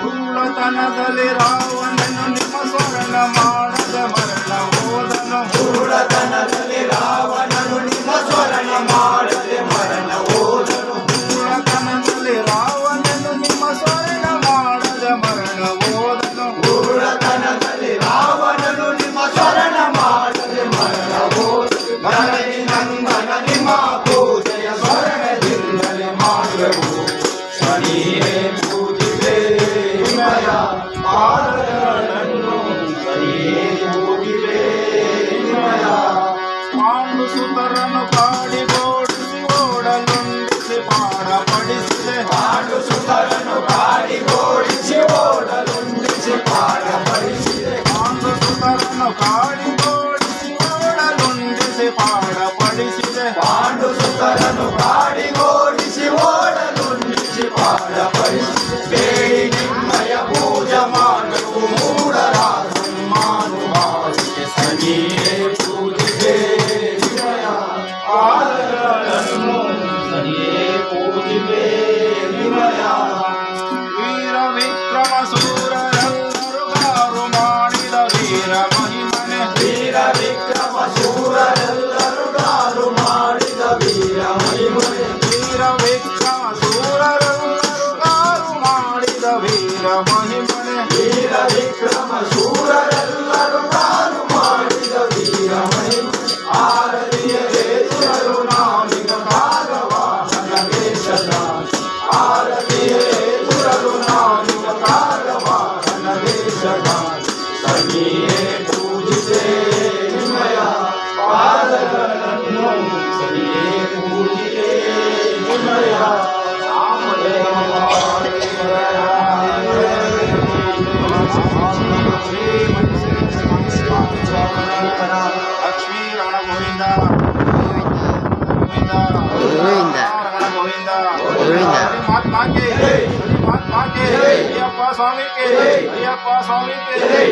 ಧೂಳತನದಲ್ಲಿ ರಾವಣನು ನಿಮ್ಮ ಸ್ವರ್ಣ ಮಾಡದ ಮರಣ ಹೋದನು. ಧೂಳತನದಲ್ಲಿ ರಾವಣನು ನಿಮ್ಮ ಸ್ವರ್ಣ ಮಾಡದೆ ಮರಣ ಹೋದನು. ಧೂಳತನದಲ್ಲಿ ರಾವಣನು ನಿಮ್ಮ ಸ್ವರ್ಣ ಮಾಡದ ಮರಣ ಹೋದನು. ಧೂಳತನದಲ್ಲಿ ರಾವಣನು ನಿಮ್ಮ ಸ್ವರ್ಣ ಮಾಡದೆ ಮರಣ ಹೋದನು. ಧರಣಿ ನಂದನ ನಿಮ್ಮ ಪೂಜೆಯ ಸ್ವರ್ಣದಿಂದಲೇ ಮಾಡುವೆವು. ಶನಿಯೇ ಪೂಜಿಸೆ ನಿಮ್ಮಯ ಪಾದಗಳನ್ನು. ಶನಿಯೇ ಪೂಜಿಸೆ ನಿಮ್ಮಯ. ಪಾಂಡು ಸುತರನು ಕಾಡಿಗೋಡಿಸಿ ಓಡಲುಂಡಿಸಿ ಪಾಡಪಡಿಸಿದೆ. ಪಾಂಡು ಸುತರನು ಕಾಡಿಗೋಡಿಸಿ ಓಡಲುಂಡಿಸಿ ಪಾಡಪಡಿಸಿದೆ. ಪಾಂಡು ಸುತರನು ಕಾಡಿಗೋಡಿಸಿ ಓಡಲುಂಡಿಸಿ ಪಾಡಪಡಿಸಿದೆ. ಪಾಂಡು ಸುತರನು ಕಾಡಿಗೋಡಿಸಿ ಓಡಲುಂಡಿಸಿ ಪಾಡಪಡಿಸಿದೆ. ಬೇಡಿ ನಿಮ್ಮಯ ಪೂಜೆ ಮಾಡುವು ಮೂಢರ ಸನ್ಮಾನುಭಾವಿಗೆ. ಸನಿಯೇ ಪೂಜಿಸೆ ನಿಮ್ಮಯ ಪಾದಗಳನ್ನು. ಸನಿಯೇ ಪೂಜಿಸೆ ನಿಮ್ಮಯ. ವೀರ ವಿಕ್ರಮ ಸೂರರೆಲ್ಲರೂ ಗಾರು ಮಾಡಿದ ವೀರ ಮಹಿಮನೆ. ವೀರ ವಿಕ್ರಮ ಶೂರರೆಲ್ಲರೂ ಗಾರು ಮಾಡಿದ ವೀರ ಮಹಿಮನೆ. ವೀರ ವಿಕ್ರಮ ಸೂರರೆಲ್ಲರೂ ಗಾರು ಮಾಡಿದ ವೀರ ಮಹಿಮನೆ. ವೀರ ವಿಕ್ರಮ ಶೂರರೆಲ್ಲರೂ ಗಾರು ಮಾಡಿದ ವೀರ ಮಹಿಮನೆ. ಆರತಿಯ ದೇಶರು ನಾಮಿಗ ಕಾಗವಾಹನ ವೇಷದ. ಆರತಿಯ ದೇಶರು ನಾಮಿಗ ಕಾಗವಾಹನ ವೇಷದ. ಸನಿಯೇ ಪೂಜಿಸೆ ನಿಮ್ಮಯ ಪಾದಗಳನ್ನು. ಸನಿಯೇ ಪೂಜಿಸೆ ನಿಮ್ಮಯ ಲಕ್ಷ್ಮೀ ರಮಣ ಗೋವಿಂದ ಗೋವಿಂದ ಗೋವಿಂದ ಗೋವಿಂದ ಗೋವಿಂದ. ಮಹಾತ್ಮ ಕೆ ಮಹಾತ್ಮ ಕೆ ಅಯ್ಯಪ್ಪ ಸ್ವಾಮಿ ಕೆ ಅಯ್ಯಪ್ಪ ಸ್ವಾಮಿ ಕೆ.